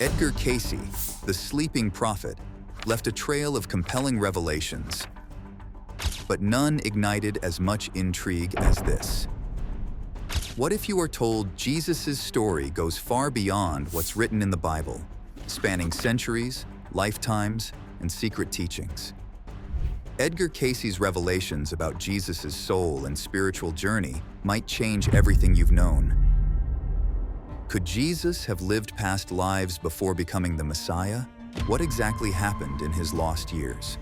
Edgar Cayce, the sleeping prophet, left a trail of compelling revelations, but none ignited as much intrigue as this. What if you are told Jesus' story goes far beyond what's written in the Bible, spanning centuries, lifetimes, and secret teachings? Edgar Cayce's revelations about Jesus' soul and spiritual journey might change everything you've known. Could Jesus have lived past lives before becoming the Messiah? What exactly happened in his lost years?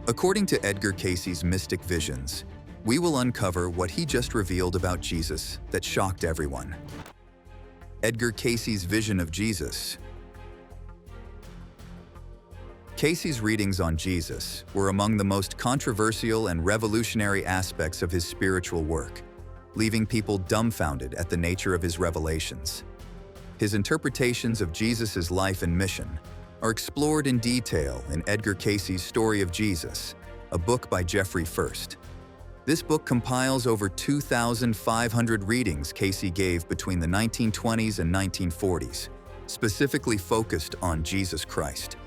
According to Edgar Cayce's mystic visions, we will uncover what he just revealed about Jesus that shocked everyone. Edgar Cayce's vision of Jesus. Cayce's readings on Jesus were among the most controversial and revolutionary aspects of his spiritual work, leaving people dumbfounded at the nature of his revelations. His interpretations of Jesus' life and mission are explored in detail in Edgar Cayce's Story of Jesus, a book by Jeffrey First. This book compiles over 2,500 readings Cayce gave between the 1920s and 1940s, specifically focused on Jesus Christ.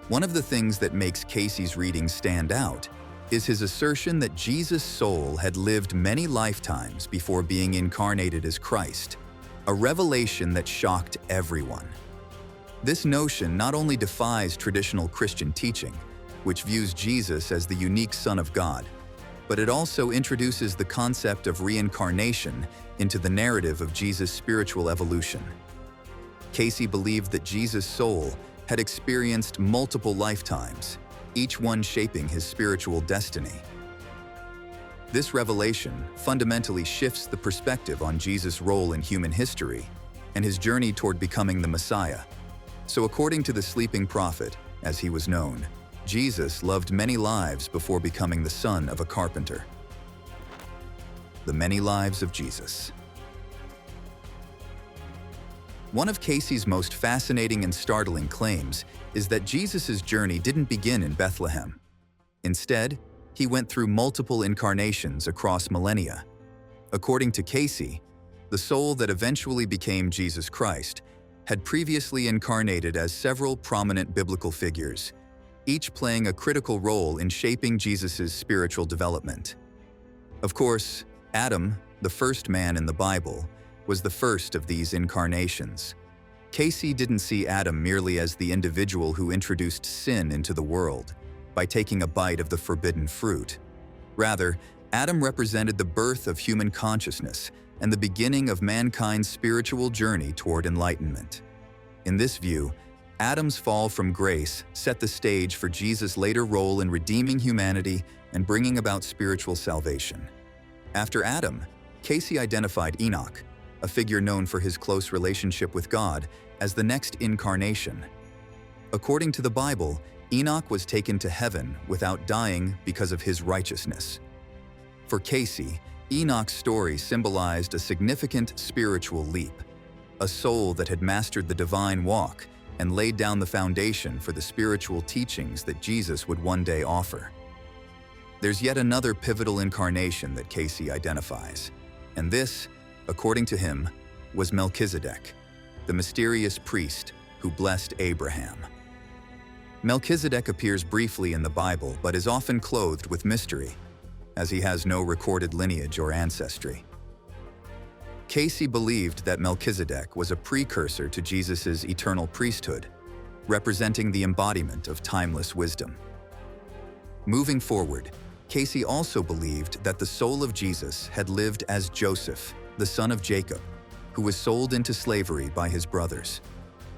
One of the things that makes Cayce's readings stand out is his assertion that Jesus' soul had lived many lifetimes before being incarnated as Christ, a revelation that shocked everyone. This notion not only defies traditional Christian teaching, which views Jesus as the unique Son of God, but it also introduces the concept of reincarnation into the narrative of Jesus' spiritual evolution. Cayce believed that Jesus' soul had experienced multiple lifetimes, each one shaping his spiritual destiny. This revelation fundamentally shifts the perspective on Jesus' role in human history and his journey toward becoming the Messiah. So according to the sleeping prophet, as he was known, Jesus lived many lives before becoming the son of a carpenter. The many lives of Jesus. One of Cayce's most fascinating and startling claims is that Jesus' journey didn't begin in Bethlehem. Instead, he went through multiple incarnations across millennia. According to Cayce, the soul that eventually became Jesus Christ had previously incarnated as several prominent biblical figures, each playing a critical role in shaping Jesus' spiritual development. Of course, Adam, the first man in the Bible, was the first of these incarnations. Cayce didn't see Adam merely as the individual who introduced sin into the world by taking a bite of the forbidden fruit. Rather, Adam represented the birth of human consciousness and the beginning of mankind's spiritual journey toward enlightenment. In this view, Adam's fall from grace set the stage for Jesus' later role in redeeming humanity and bringing about spiritual salvation. After Adam, Cayce identified Enoch, a figure known for his close relationship with God, as the next incarnation. According to the Bible, Enoch was taken to heaven without dying because of his righteousness. For Cayce, Enoch's story symbolized a significant spiritual leap, a soul that had mastered the divine walk and laid down the foundation for the spiritual teachings that Jesus would one day offer. There's yet another pivotal incarnation that Cayce identifies, and this, according to him, was Melchizedek, the mysterious priest who blessed Abraham. Melchizedek appears briefly in the Bible but is often clothed with mystery, as he has no recorded lineage or ancestry. Cayce believed that Melchizedek was a precursor to Jesus' eternal priesthood, representing the embodiment of timeless wisdom. Moving forward, Cayce also believed that the soul of Jesus had lived as Joseph, the son of Jacob, who was sold into slavery by his brothers.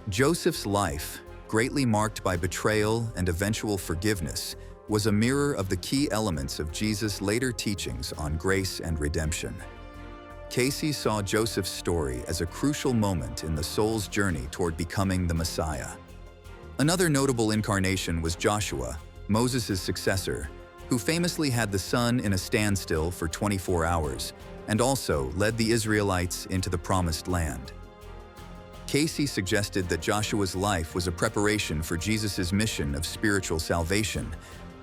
Joseph's life, greatly marked by betrayal and eventual forgiveness, was a mirror of the key elements of Jesus' later teachings on grace and redemption. Cayce saw Joseph's story as a crucial moment in the soul's journey toward becoming the Messiah. Another notable incarnation was Joshua, Moses' successor, who famously had the sun in a standstill for 24 hours and also led the Israelites into the Promised Land. Cayce suggested that Joshua's life was a preparation for Jesus' mission of spiritual salvation,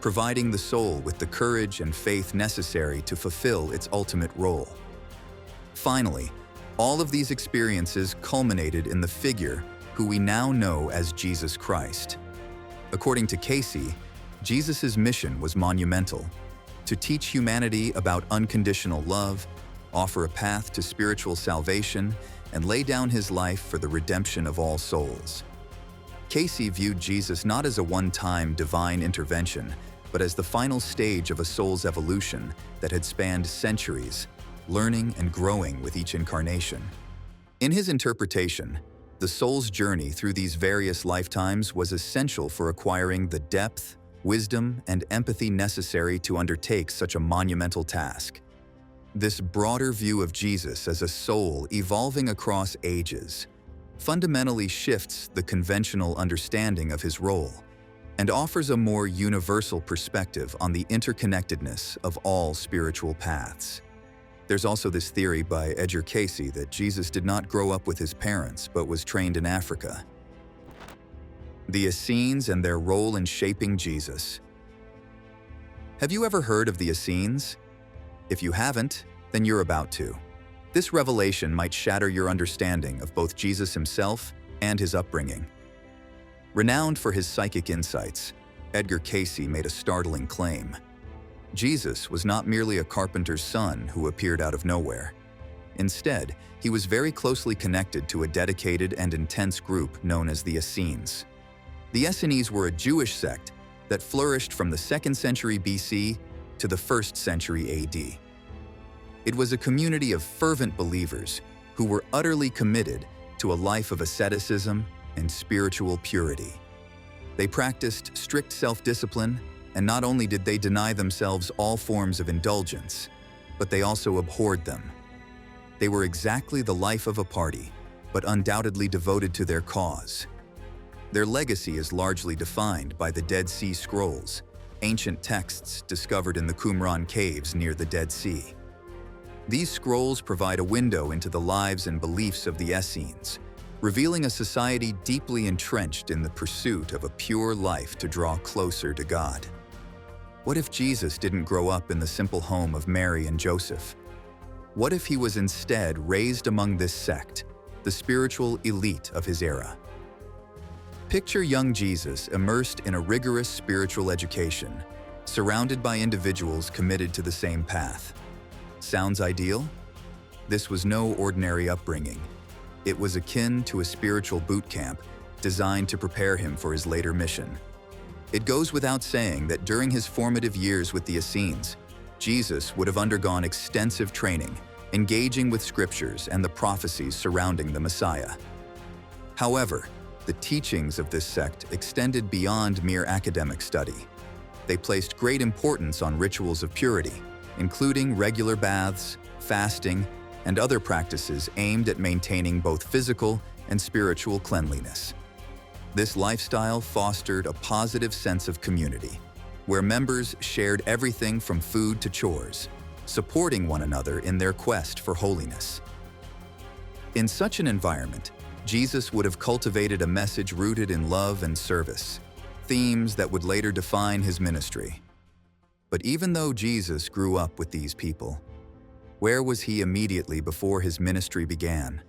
providing the soul with the courage and faith necessary to fulfill its ultimate role. Finally, all of these experiences culminated in the figure who we now know as Jesus Christ. According to Cayce, Jesus' mission was monumental: to teach humanity about unconditional love, offer a path to spiritual salvation, and lay down his life for the redemption of all souls. Cayce viewed Jesus not as a one-time divine intervention, but as the final stage of a soul's evolution that had spanned centuries, learning and growing with each incarnation. In his interpretation, the soul's journey through these various lifetimes was essential for acquiring the depth, wisdom, and empathy necessary to undertake such a monumental task. This broader view of Jesus as a soul evolving across ages fundamentally shifts the conventional understanding of his role and offers a more universal perspective on the interconnectedness of all spiritual paths. There's also this theory by Edgar Cayce that Jesus did not grow up with his parents but was trained in Africa. The Essenes and their role in shaping Jesus. Have you ever heard of the Essenes? If you haven't, then you're about to. This revelation might shatter your understanding of both Jesus himself and his upbringing. Renowned for his psychic insights, Edgar Cayce made a startling claim. Jesus was not merely a carpenter's son who appeared out of nowhere. Instead, he was very closely connected to a dedicated and intense group known as the Essenes. The Essenes were a Jewish sect that flourished from the 2nd century BC to the 1st century AD. It was a community of fervent believers who were utterly committed to a life of asceticism and spiritual purity. They practiced strict self-discipline, and not only did they deny themselves all forms of indulgence, but they also abhorred them. They were exactly the life of a party, but undoubtedly devoted to their cause. Their legacy is largely defined by the Dead Sea Scrolls, ancient texts discovered in the Qumran caves near the Dead Sea. These scrolls provide a window into the lives and beliefs of the Essenes, revealing a society deeply entrenched in the pursuit of a pure life to draw closer to God. What if Jesus didn't grow up in the simple home of Mary and Joseph? What if he was instead raised among this sect, the spiritual elite of his era? Picture young Jesus immersed in a rigorous spiritual education, surrounded by individuals committed to the same path. Sounds ideal? This was no ordinary upbringing. It was akin to a spiritual boot camp designed to prepare him for his later mission. It goes without saying that during his formative years with the Essenes, Jesus would have undergone extensive training, engaging with scriptures and the prophecies surrounding the Messiah. However, the teachings of this sect extended beyond mere academic study. They placed great importance on rituals of purity, including regular baths, fasting, and other practices aimed at maintaining both physical and spiritual cleanliness. This lifestyle fostered a positive sense of community, where members shared everything from food to chores, supporting one another in their quest for holiness. In such an environment, Jesus would have cultivated a message rooted in love and service, themes that would later define his ministry. But even though Jesus grew up with these people, where was he immediately before his ministry began?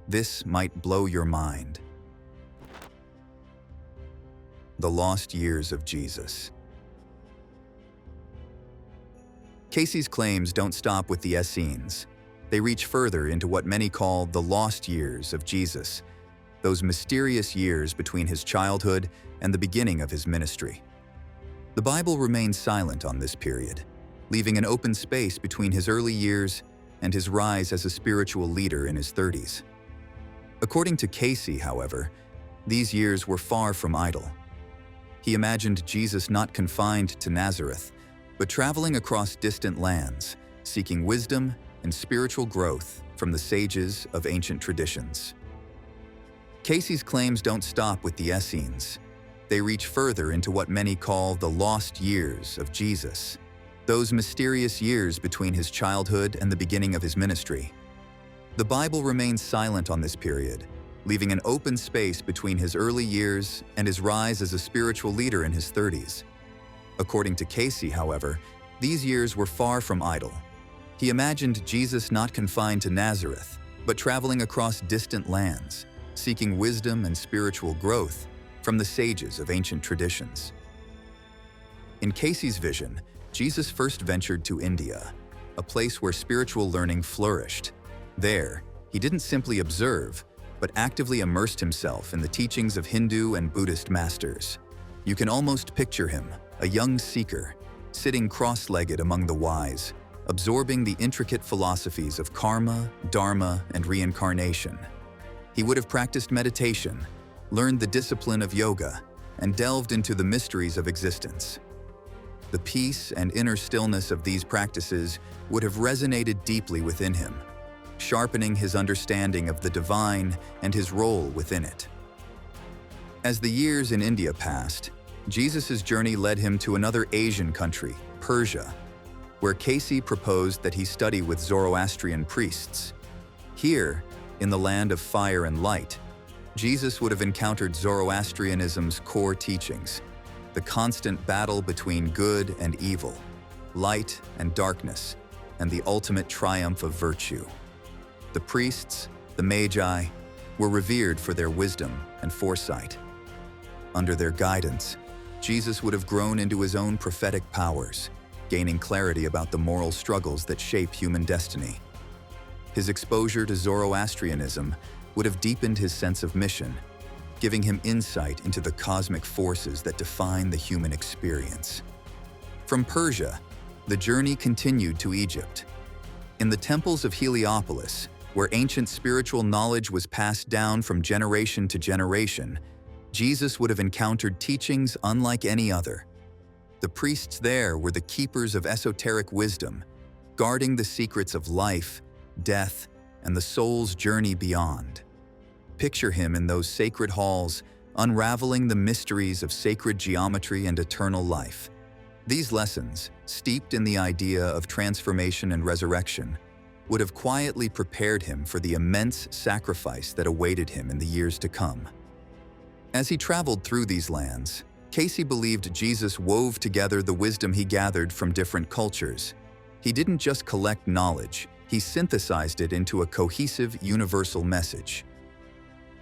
This might blow your mind. The lost years of Jesus. Cayce's claims don't stop with the Essenes. They reach further into what many call the lost years of Jesus, those mysterious years between his childhood and the beginning of his ministry. The Bible remains silent on this period, leaving an open space between his early years and his rise as a spiritual leader in his 30s. According to Cayce, however, these years were far from idle. He imagined Jesus not confined to Nazareth, but traveling across distant lands, seeking wisdom and spiritual growth from the sages of ancient traditions. Cayce's claims don't stop with the Essenes. They reach further into what many call the lost years of Jesus, those mysterious years between his childhood and the beginning of his ministry. The Bible remains silent on this period, leaving an open space between his early years and his rise as a spiritual leader in his 30s. According to Cayce, however, these years were far from idle. He imagined Jesus not confined to Nazareth, but traveling across distant lands, seeking wisdom and spiritual growth from the sages of ancient traditions. In Cayce's vision, Jesus first ventured to India, a place where spiritual learning flourished. There, he didn't simply observe, but actively immersed himself in the teachings of Hindu and Buddhist masters. You can almost picture him, a young seeker, sitting cross-legged among the wise, absorbing the intricate philosophies of karma, dharma, and reincarnation. He would have practiced meditation, learned the discipline of yoga, and delved into the mysteries of existence. The peace and inner stillness of these practices would have resonated deeply within him, sharpening his understanding of the divine and his role within it. As the years in India passed, Jesus' journey led him to another Asian country, Persia, where Cayce proposed that he study with Zoroastrian priests. Here, in the land of fire and light, Jesus would have encountered Zoroastrianism's core teachings, the constant battle between good and evil, light and darkness, and the ultimate triumph of virtue. The priests, the magi, were revered for their wisdom and foresight. Under their guidance, Jesus would have grown into his own prophetic powers, gaining clarity about the moral struggles that shape human destiny. His exposure to Zoroastrianism would have deepened his sense of mission, giving him insight into the cosmic forces that define the human experience. From Persia, the journey continued to Egypt. In the temples of Heliopolis, where ancient spiritual knowledge was passed down from generation to generation, Jesus would have encountered teachings unlike any other. The priests there were the keepers of esoteric wisdom, guarding the secrets of life, death, and the soul's journey beyond. Picture him in those sacred halls, unraveling the mysteries of sacred geometry and eternal life. These lessons, steeped in the idea of transformation and resurrection, would have quietly prepared him for the immense sacrifice that awaited him in the years to come. As he traveled through these lands, Cayce believed Jesus wove together the wisdom he gathered from different cultures. He didn't just collect knowledge, he synthesized it into a cohesive, universal message.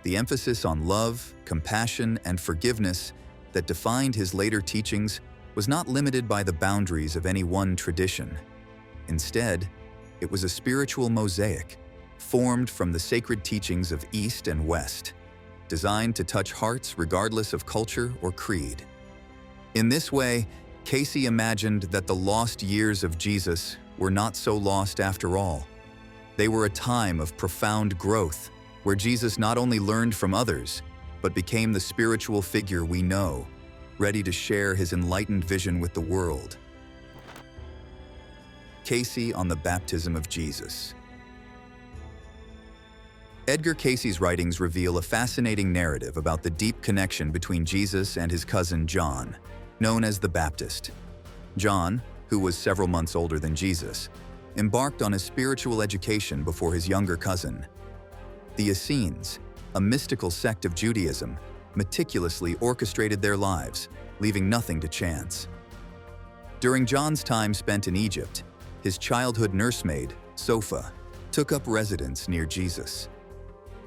The emphasis on love, compassion, and forgiveness that defined his later teachings was not limited by the boundaries of any one tradition. Instead, it was a spiritual mosaic, formed from the sacred teachings of East and West, designed to touch hearts regardless of culture or creed. In this way, Cayce imagined that the lost years of Jesus were not so lost after all. They were a time of profound growth, where Jesus not only learned from others, but became the spiritual figure we know, ready to share his enlightened vision with the world. Cayce on the baptism of Jesus. Edgar Cayce's writings reveal a fascinating narrative about the deep connection between Jesus and his cousin John, known as the Baptist. John, who was several months older than Jesus, embarked on his spiritual education before his younger cousin. The Essenes, a mystical sect of Judaism, meticulously orchestrated their lives, leaving nothing to chance. During John's time spent in Egypt, his childhood nursemaid, Sophia, took up residence near Jesus.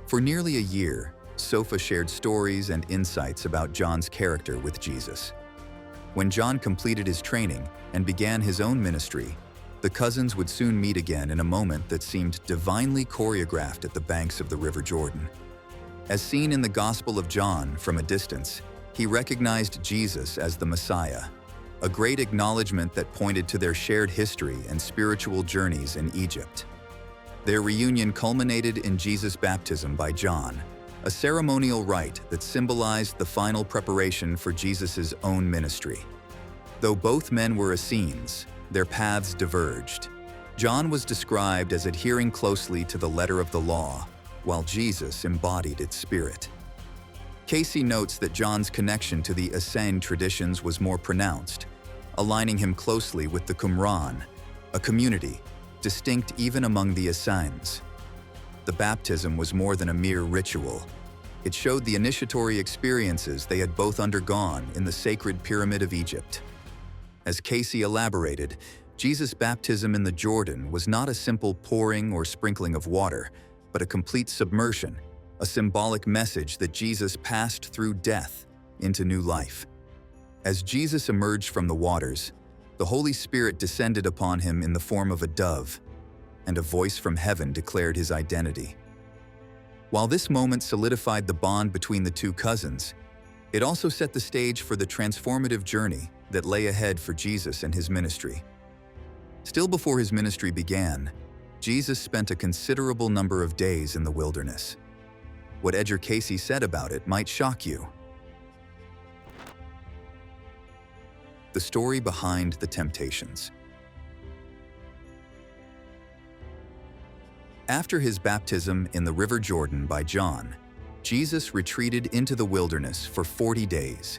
For nearly a year, Sophia shared stories and insights about John's character with Jesus. When John completed his training and began his own ministry, the cousins would soon meet again in a moment that seemed divinely choreographed at the banks of the River Jordan. As seen in the Gospel of John from a distance, he recognized Jesus as the Messiah, a great acknowledgement that pointed to their shared history and spiritual journeys in Egypt. Their reunion culminated in Jesus' baptism by John, a ceremonial rite that symbolized the final preparation for Jesus' own ministry. Though both men were Essenes, their paths diverged. John was described as adhering closely to the letter of the law, while Jesus embodied its spirit. Cayce notes that John's connection to the Asen traditions was more pronounced, aligning him closely with the Qumran, a community distinct even among the Essenes. The baptism was more than a mere ritual. It showed the initiatory experiences they had both undergone in the sacred pyramid of Egypt. As Cayce elaborated, Jesus' baptism in the Jordan was not a simple pouring or sprinkling of water, but a complete submersion, a symbolic message that Jesus passed through death into new life. As Jesus emerged from the waters, the Holy Spirit descended upon him in the form of a dove, and a voice from heaven declared his identity. While this moment solidified the bond between the two cousins, it also set the stage for the transformative journey that lay ahead for Jesus and his ministry. Still before his ministry began, Jesus spent a considerable number of days in the wilderness. What Edgar Cayce said about it might shock you. The story behind the temptations. After his baptism in the River Jordan by John, Jesus retreated into the wilderness for 40 days.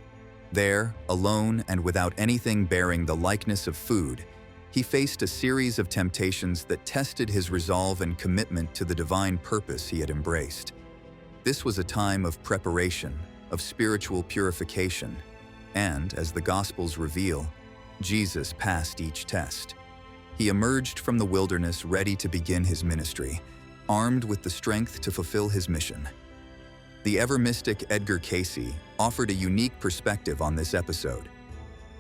There, alone and without anything bearing the likeness of food, he faced a series of temptations that tested his resolve and commitment to the divine purpose he had embraced. This was a time of preparation, of spiritual purification, and, as the Gospels reveal, Jesus passed each test. He emerged from the wilderness ready to begin his ministry, armed with the strength to fulfill his mission. The ever-mystic Edgar Cayce offered a unique perspective on this episode.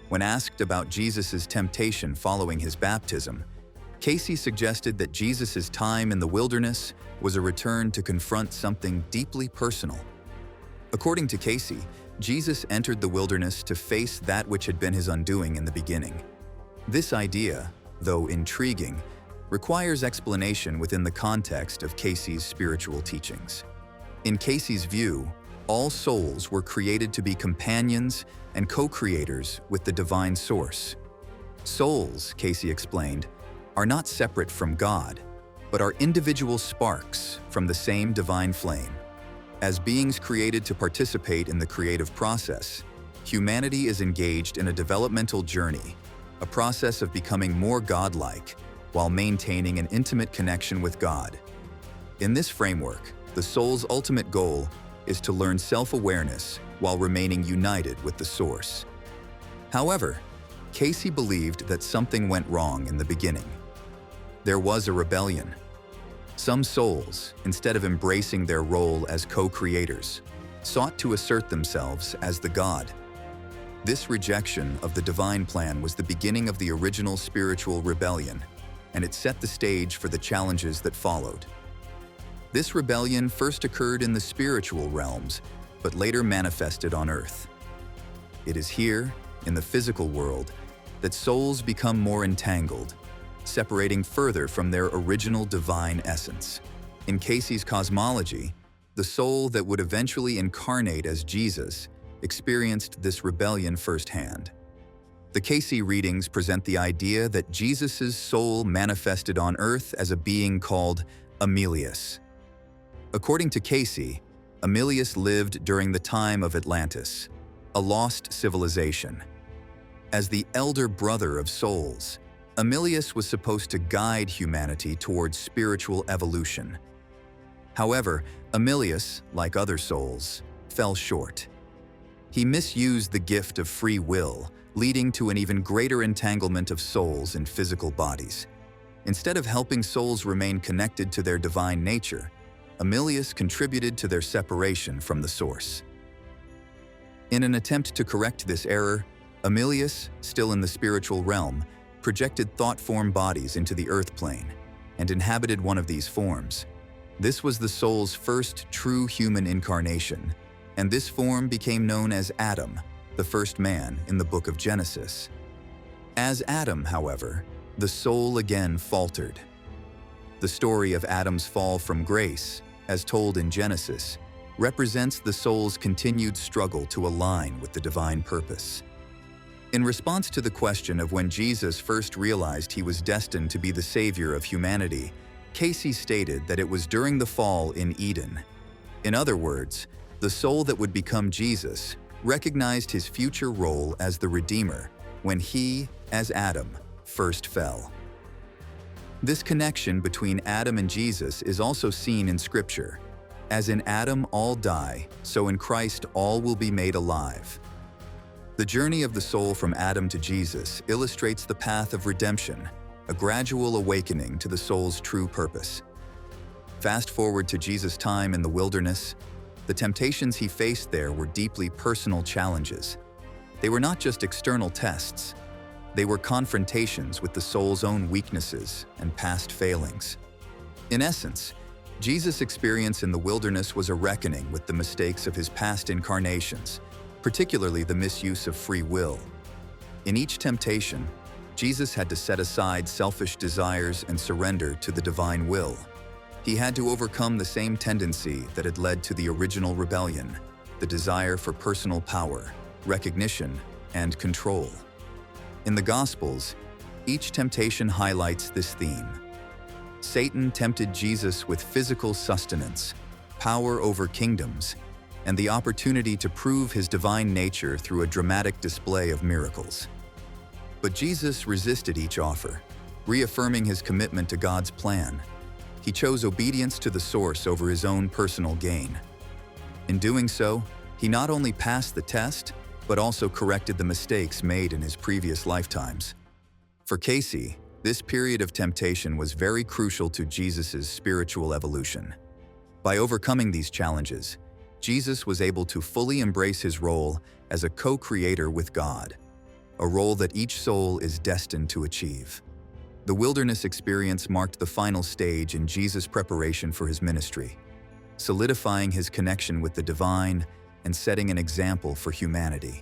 When asked about Jesus' temptation following his baptism, Cayce suggested that Jesus' time in the wilderness was a return to confront something deeply personal. According to Cayce, Jesus entered the wilderness to face that which had been his undoing in the beginning. This idea, though intriguing, requires explanation within the context of Cayce's spiritual teachings. In Cayce's view, all souls were created to be companions and co-creators with the divine source. Souls, Cayce explained, are not separate from God, but are individual sparks from the same divine flame. As beings created to participate in the creative process, humanity is engaged in a developmental journey, a process of becoming more godlike while maintaining an intimate connection with God. In this framework, the soul's ultimate goal is to learn self-awareness while remaining united with the source. However, Cayce believed that something went wrong in the beginning. There was a rebellion. Some souls, instead of embracing their role as co-creators, sought to assert themselves as the God. This rejection of the divine plan was the beginning of the original spiritual rebellion, and it set the stage for the challenges that followed. This rebellion first occurred in the spiritual realms, but later manifested on earth. It is here, in the physical world, that souls become more entangled, separating further from their original divine essence. In Cayce's cosmology, the soul that would eventually incarnate as Jesus experienced this rebellion firsthand. The Cayce readings present the idea that Jesus' soul manifested on earth as a being called Emilius. According to Cayce, Emilius lived during the time of Atlantis, a lost civilization. As the elder brother of souls, Emilius was supposed to guide humanity towards spiritual evolution. However, Emilius, like other souls, fell short. He misused the gift of free will, leading to an even greater entanglement of souls in physical bodies. Instead of helping souls remain connected to their divine nature, Emilius contributed to their separation from the source. In an attempt to correct this error, Emilius, still in the spiritual realm, projected thought-form bodies into the earth plane and inhabited one of these forms. This was the soul's first true human incarnation, and this form became known as Adam, the first man in the book of Genesis. As Adam, however, the soul again faltered. The story of Adam's fall from grace, as told in Genesis, represents the soul's continued struggle to align with the divine purpose. In response to the question of when Jesus first realized he was destined to be the savior of humanity, Cayce stated that it was during the fall in Eden. In other words, the soul that would become Jesus recognized his future role as the Redeemer when he, as Adam, first fell. This connection between Adam and Jesus is also seen in Scripture. As in Adam all die, so in Christ all will be made alive. The journey of the soul from Adam to Jesus illustrates the path of redemption, a gradual awakening to the soul's true purpose. Fast forward to Jesus' time in the wilderness, the temptations he faced there were deeply personal challenges. They were not just external tests, they were confrontations with the soul's own weaknesses and past failings. In essence, Jesus' experience in the wilderness was a reckoning with the mistakes of his past incarnations, particularly the misuse of free will. In each temptation, Jesus had to set aside selfish desires and surrender to the divine will. He had to overcome the same tendency that had led to the original rebellion, the desire for personal power, recognition, and control. In the Gospels, each temptation highlights this theme. Satan tempted Jesus with physical sustenance, power over kingdoms, and the opportunity to prove his divine nature through a dramatic display of miracles. But Jesus resisted each offer, reaffirming his commitment to God's plan. He chose obedience to the source over his own personal gain. In doing so, he not only passed the test, but also corrected the mistakes made in his previous lifetimes. For Cayce, this period of temptation was very crucial to Jesus' spiritual evolution. By overcoming these challenges, Jesus was able to fully embrace his role as a co-creator with God, a role that each soul is destined to achieve. The wilderness experience marked the final stage in Jesus' preparation for his ministry, solidifying his connection with the divine and setting an example for humanity.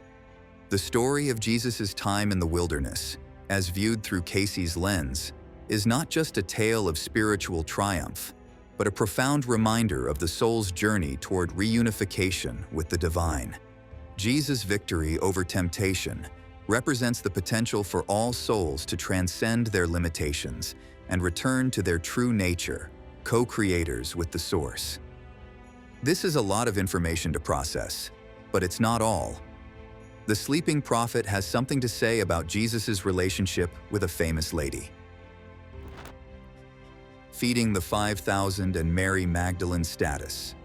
The story of Jesus' time in the wilderness, as viewed through Cayce's lens, is not just a tale of spiritual triumph, but a profound reminder of the soul's journey toward reunification with the divine. Jesus' victory over temptation represents the potential for all souls to transcend their limitations and return to their true nature, co-creators with the source. This is a lot of information to process, but it's not all. The sleeping prophet has something to say about Jesus' relationship with a famous lady. Feeding the 5,000 and Mary Magdalene's status.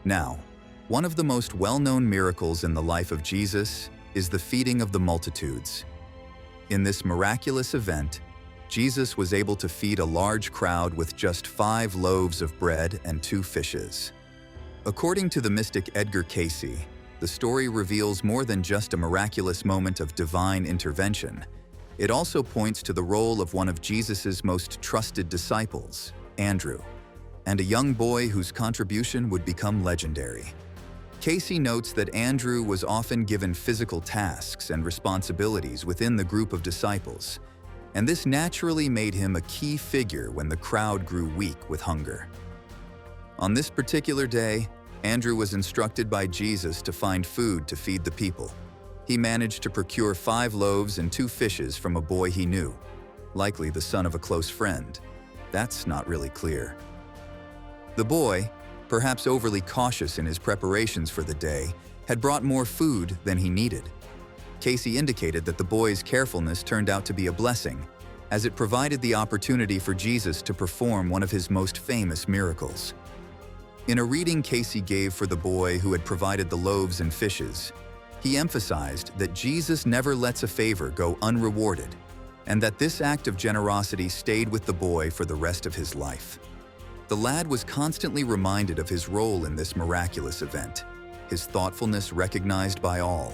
Now, one of the most well-known miracles in the life of Jesus is the feeding of the multitudes. In this miraculous event, Jesus was able to feed a large crowd with just 5 loaves of bread and 2 fishes. According to the mystic Edgar Cayce, the story reveals more than just a miraculous moment of divine intervention. It also points to the role of one of Jesus' most trusted disciples, Andrew, and a young boy whose contribution would become legendary. Cayce notes that Andrew was often given physical tasks and responsibilities within the group of disciples, and this naturally made him a key figure when the crowd grew weak with hunger. On this particular day, Andrew was instructed by Jesus to find food to feed the people. He managed to procure 5 loaves and 2 fishes from a boy he knew, likely the son of a close friend. That's not really clear. The boy, perhaps overly cautious in his preparations for the day, had brought more food than he needed. Cayce indicated that the boy's carefulness turned out to be a blessing, as it provided the opportunity for Jesus to perform one of his most famous miracles. In a reading Cayce gave for the boy who had provided the loaves and fishes, he emphasized that Jesus never lets a favor go unrewarded, and that this act of generosity stayed with the boy for the rest of his life. The lad was constantly reminded of his role in this miraculous event, his thoughtfulness recognized by all.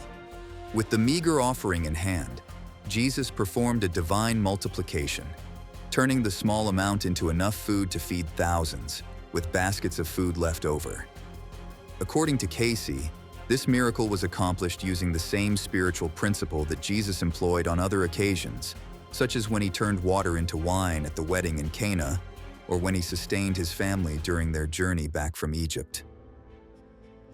With the meager offering in hand, Jesus performed a divine multiplication, turning the small amount into enough food to feed thousands, with baskets of food left over. According to Cayce, this miracle was accomplished using the same spiritual principle that Jesus employed on other occasions, such as when he turned water into wine at the wedding in Cana, or when he sustained his family during their journey back from Egypt.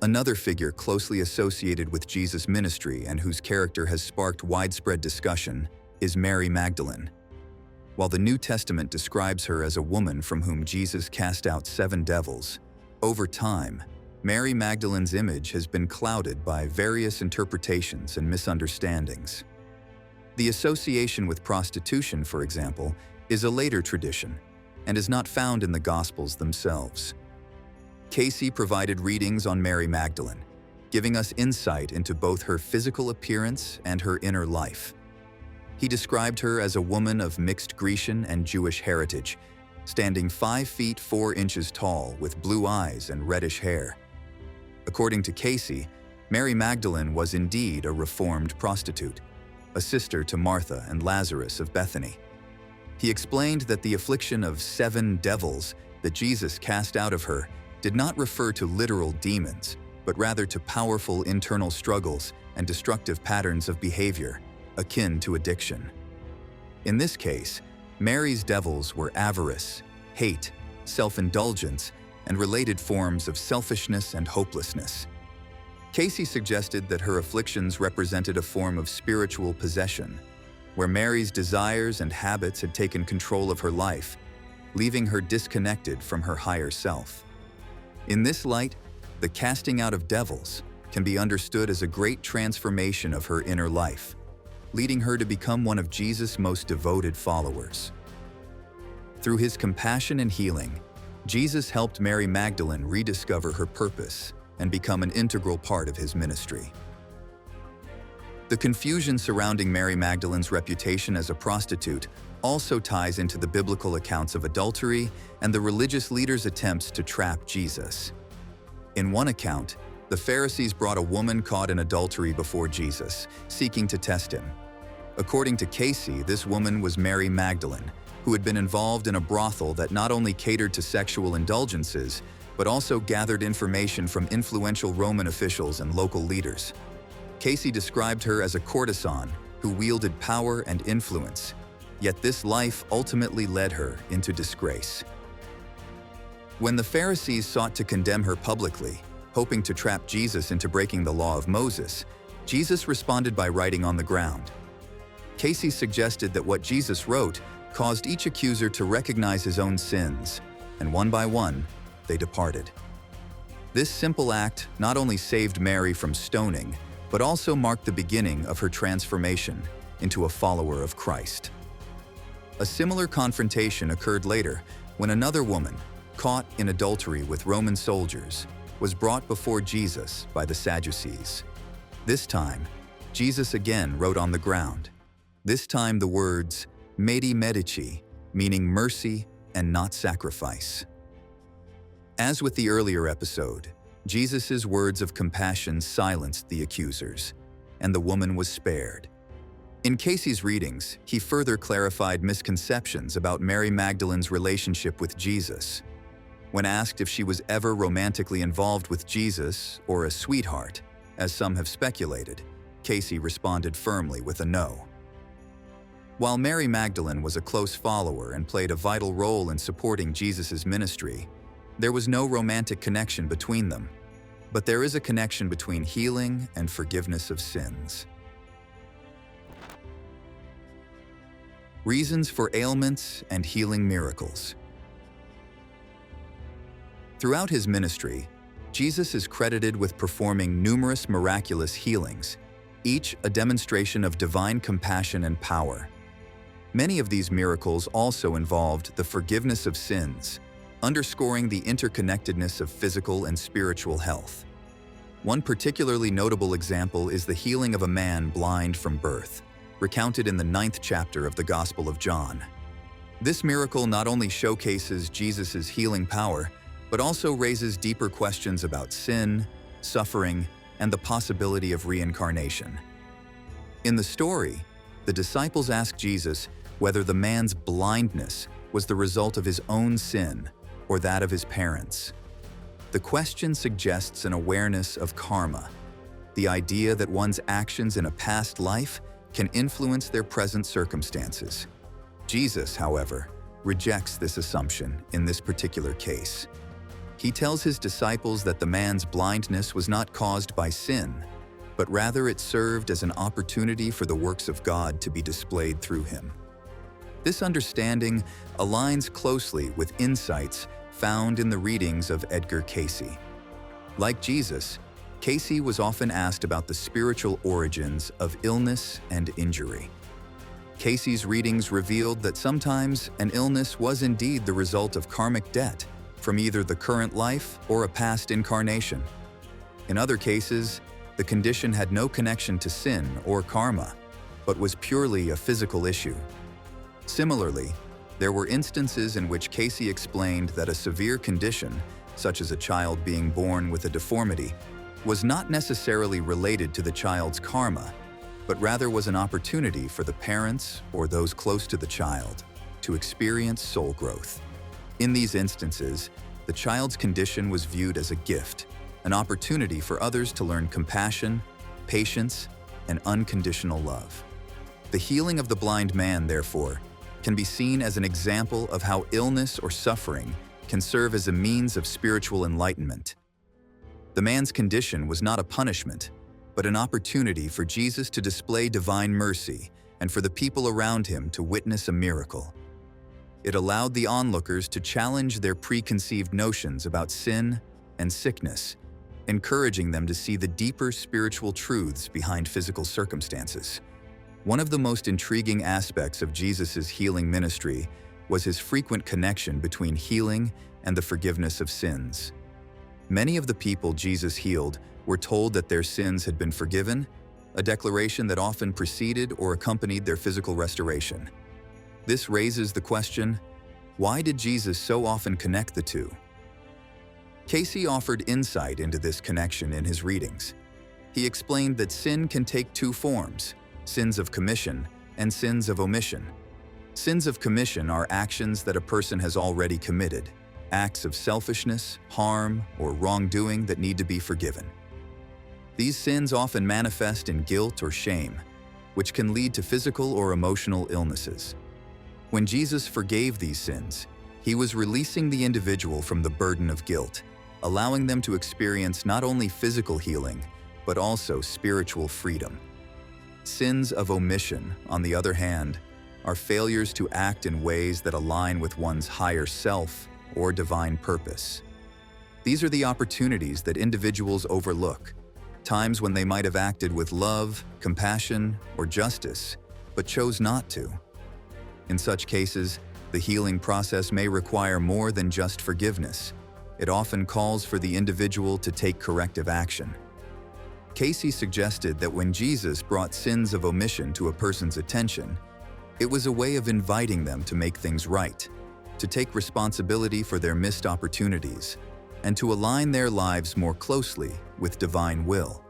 Another figure closely associated with Jesus' ministry and whose character has sparked widespread discussion is Mary Magdalene. While the New Testament describes her as a woman from whom Jesus cast out 7 devils, over time, Mary Magdalene's image has been clouded by various interpretations and misunderstandings. The association with prostitution, for example, is a later tradition and is not found in the Gospels themselves. Cayce provided readings on Mary Magdalene, giving us insight into both her physical appearance and her inner life. He described her as a woman of mixed Grecian and Jewish heritage, standing 5 feet 4 inches tall with blue eyes and reddish hair. According to Cayce, Mary Magdalene was indeed a reformed prostitute, a sister to Martha and Lazarus of Bethany. He explained that the affliction of 7 devils that Jesus cast out of her did not refer to literal demons, but rather to powerful internal struggles and destructive patterns of behavior, akin to addiction. In this case, Mary's devils were avarice, hate, self-indulgence, and related forms of selfishness and hopelessness. Cayce suggested that her afflictions represented a form of spiritual possession, where Mary's desires and habits had taken control of her life, leaving her disconnected from her higher self. In this light, the casting out of devils can be understood as a great transformation of her inner life, leading her to become one of Jesus' most devoted followers. Through his compassion and healing, Jesus helped Mary Magdalene rediscover her purpose and become an integral part of his ministry. The confusion surrounding Mary Magdalene's reputation as a prostitute also ties into the biblical accounts of adultery and the religious leaders' attempts to trap Jesus. In one account, the Pharisees brought a woman caught in adultery before Jesus, seeking to test him. According to Cayce, this woman was Mary Magdalene, who had been involved in a brothel that not only catered to sexual indulgences, but also gathered information from influential Roman officials and local leaders. Cayce described her as a courtesan who wielded power and influence, yet this life ultimately led her into disgrace. When the Pharisees sought to condemn her publicly, hoping to trap Jesus into breaking the law of Moses, Jesus responded by writing on the ground. Cayce suggested that what Jesus wrote caused each accuser to recognize his own sins, and one by one, they departed. This simple act not only saved Mary from stoning, but also marked the beginning of her transformation into a follower of Christ. A similar confrontation occurred later when another woman, caught in adultery with Roman soldiers, was brought before Jesus by the Sadducees. This time, Jesus again wrote on the ground, this time the words, Medi Medici, meaning mercy and not sacrifice. As with the earlier episode, Jesus' words of compassion silenced the accusers, and the woman was spared. In Cayce's readings, he further clarified misconceptions about Mary Magdalene's relationship with Jesus. When asked if she was ever romantically involved with Jesus or a sweetheart, as some have speculated, Cayce responded firmly with a no. While Mary Magdalene was a close follower and played a vital role in supporting Jesus' ministry, there was no romantic connection between them. But there is a connection between healing and forgiveness of sins. Reasons for ailments and healing miracles. Throughout his ministry, Jesus is credited with performing numerous miraculous healings, each a demonstration of divine compassion and power. Many of these miracles also involved the forgiveness of sins, underscoring the interconnectedness of physical and spiritual health. One particularly notable example is the healing of a man blind from birth, recounted in the 9th chapter of the Gospel of John. This miracle not only showcases Jesus' healing power, but also raises deeper questions about sin, suffering, and the possibility of reincarnation. In the story, the disciples ask Jesus whether the man's blindness was the result of his own sin or that of his parents. The question suggests an awareness of karma, the idea that one's actions in a past life can influence their present circumstances. Jesus, however, rejects this assumption in this particular case. He tells his disciples that the man's blindness was not caused by sin, but rather it served as an opportunity for the works of God to be displayed through him. This understanding aligns closely with insights found in the readings of Edgar Cayce. Like Jesus, Cayce was often asked about the spiritual origins of illness and injury. Cayce's readings revealed that sometimes an illness was indeed the result of karmic debt from either the current life or a past incarnation. In other cases, the condition had no connection to sin or karma, but was purely a physical issue. Similarly, There were instances in which Cayce explained that a severe condition, such as a child being born with a deformity, was not necessarily related to the child's karma, but rather was an opportunity for the parents or those close to the child to experience soul growth. In these instances, the child's condition was viewed as a gift, an opportunity for others to learn compassion, patience, and unconditional love. The healing of the blind man, therefore, can be seen as an example of how illness or suffering can serve as a means of spiritual enlightenment. The man's condition was not a punishment, but an opportunity for Jesus to display divine mercy and for the people around him to witness a miracle. It allowed the onlookers to challenge their preconceived notions about sin and sickness, encouraging them to see the deeper spiritual truths behind physical circumstances. One of the most intriguing aspects of Jesus' healing ministry was his frequent connection between healing and the forgiveness of sins. Many of the people Jesus healed were told that their sins had been forgiven, a declaration that often preceded or accompanied their physical restoration. This raises the question, why did Jesus so often connect the two? Cayce offered insight into this connection in his readings. He explained that sin can take two forms, sins of commission and sins of omission. Sins of commission are actions that a person has already committed, acts of selfishness, harm, or wrongdoing that need to be forgiven. These sins often manifest in guilt or shame, which can lead to physical or emotional illnesses. When Jesus forgave these sins, he was releasing the individual from the burden of guilt, allowing them to experience not only physical healing, but also spiritual freedom. Sins of omission, on the other hand, are failures to act in ways that align with one's higher self or divine purpose. These are the opportunities that individuals overlook, times when they might have acted with love, compassion, or justice, but chose not to. In such cases, the healing process may require more than just forgiveness. It often calls for the individual to take corrective action. Cayce suggested that when Jesus brought sins of omission to a person's attention, it was a way of inviting them to make things right, to take responsibility for their missed opportunities, and to align their lives more closely with divine will.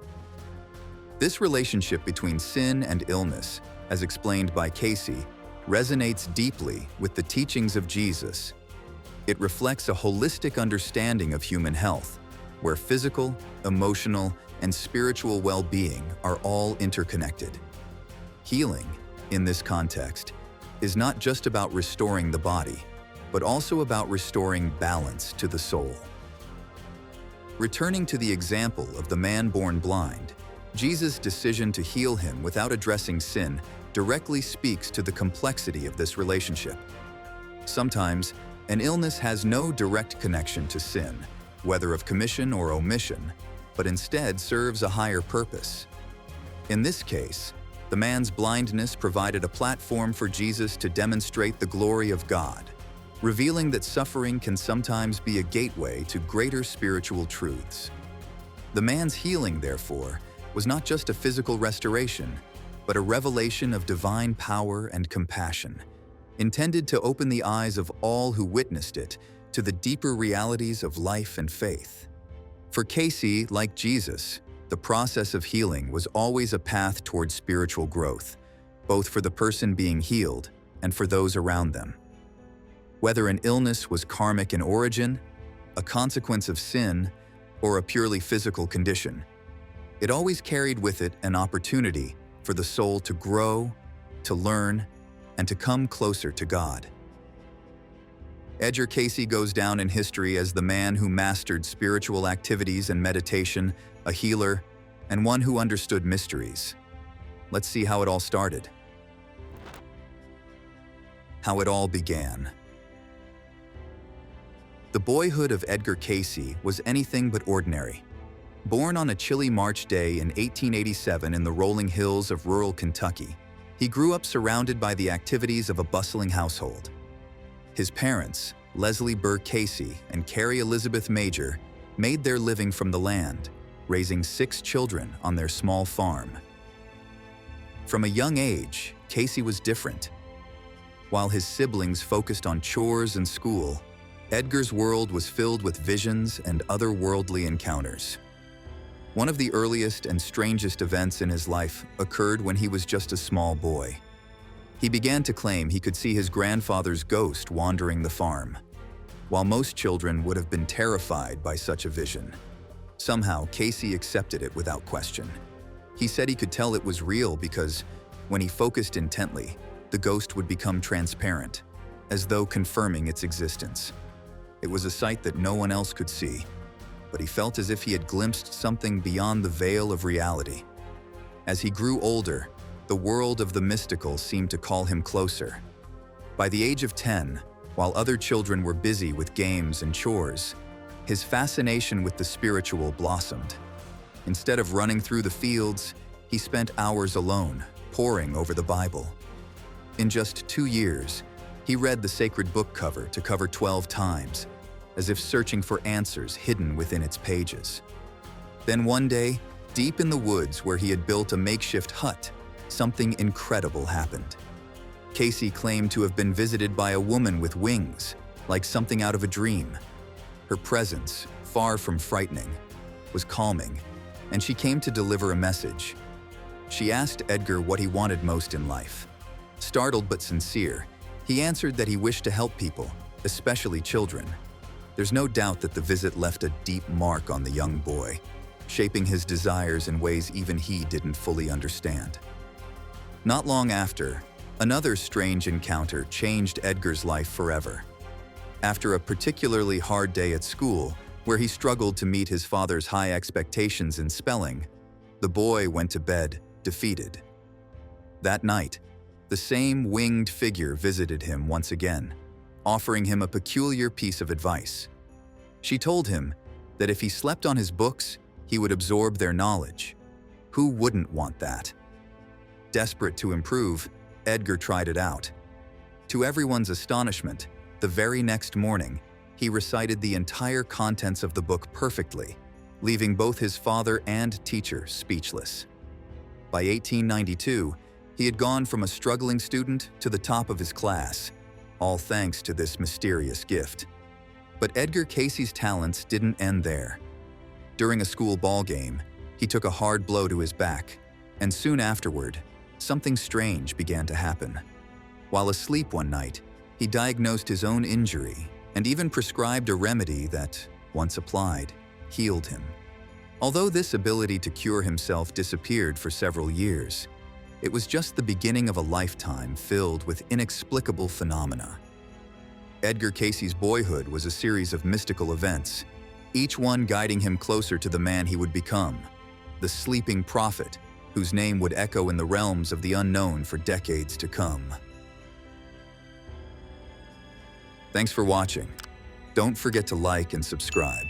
This relationship between sin and illness, as explained by Cayce, resonates deeply with the teachings of Jesus. It reflects a holistic understanding of human health, where physical, emotional, and spiritual well-being are all interconnected. Healing, in this context, is not just about restoring the body, but also about restoring balance to the soul. Returning to the example of the man born blind, Jesus' decision to heal him without addressing sin directly speaks to the complexity of this relationship. Sometimes, an illness has no direct connection to sin, whether of commission or omission, but instead serves a higher purpose. In this case, the man's blindness provided a platform for Jesus to demonstrate the glory of God, revealing that suffering can sometimes be a gateway to greater spiritual truths. The man's healing, therefore, was not just a physical restoration, but a revelation of divine power and compassion, intended to open the eyes of all who witnessed it to the deeper realities of life and faith. For Cayce, like Jesus, the process of healing was always a path toward spiritual growth, both for the person being healed and for those around them. Whether an illness was karmic in origin, a consequence of sin, or a purely physical condition, it always carried with it an opportunity for the soul to grow, to learn, and to come closer to God. Edgar Cayce goes down in history as the man who mastered spiritual activities and meditation, a healer, and one who understood mysteries. Let's see how it all started. How it all began. The boyhood of Edgar Cayce was anything but ordinary. Born on a chilly March day in 1887 in the rolling hills of rural Kentucky, he grew up surrounded by the activities of a bustling household. His parents, Leslie Burr Cayce and Carrie Elizabeth Major, made their living from the land, raising 6 children on their small farm. From a young age, Cayce was different. While his siblings focused on chores and school, Edgar's world was filled with visions and otherworldly encounters. One of the earliest and strangest events in his life occurred when he was just a small boy. He began to claim he could see his grandfather's ghost wandering the farm. While most children would have been terrified by such a vision, somehow Cayce accepted it without question. He said he could tell it was real because, when he focused intently, the ghost would become transparent, as though confirming its existence. It was a sight that no one else could see, but he felt as if he had glimpsed something beyond the veil of reality. As he grew older, the world of the mystical seemed to call him closer. By the age of 10, while other children were busy with games and chores, his fascination with the spiritual blossomed. Instead of running through the fields, he spent hours alone, poring over the Bible. In just 2 years, he read the sacred book cover to cover 12 times, as if searching for answers hidden within its pages. Then one day, deep in the woods where he had built a makeshift hut, something incredible happened. Cayce claimed to have been visited by a woman with wings, like something out of a dream. Her presence, far from frightening, was calming, and she came to deliver a message. She asked Edgar what he wanted most in life. Startled but sincere, he answered that he wished to help people, especially children. There's no doubt that the visit left a deep mark on the young boy, shaping his desires in ways even he didn't fully understand. Not long after, another strange encounter changed Edgar's life forever. After a particularly hard day at school, where he struggled to meet his father's high expectations in spelling, the boy went to bed, defeated. That night, the same winged figure visited him once again, offering him a peculiar piece of advice. She told him that if he slept on his books, he would absorb their knowledge. Who wouldn't want that? Desperate to improve, Edgar tried it out. To everyone's astonishment, the very next morning, he recited the entire contents of the book perfectly, leaving both his father and teacher speechless. By 1892, he had gone from a struggling student to the top of his class, all thanks to this mysterious gift. But Edgar Cayce's talents didn't end there. During a school ball game, he took a hard blow to his back, and soon afterward, something strange began to happen. While asleep one night, he diagnosed his own injury and even prescribed a remedy that, once applied, healed him. Although this ability to cure himself disappeared for several years, it was just the beginning of a lifetime filled with inexplicable phenomena. Edgar Cayce's boyhood was a series of mystical events, each one guiding him closer to the man he would become, the sleeping prophet, whose name would echo in the realms of the unknown for decades to come. Thanks for watching. Don't forget to like and subscribe.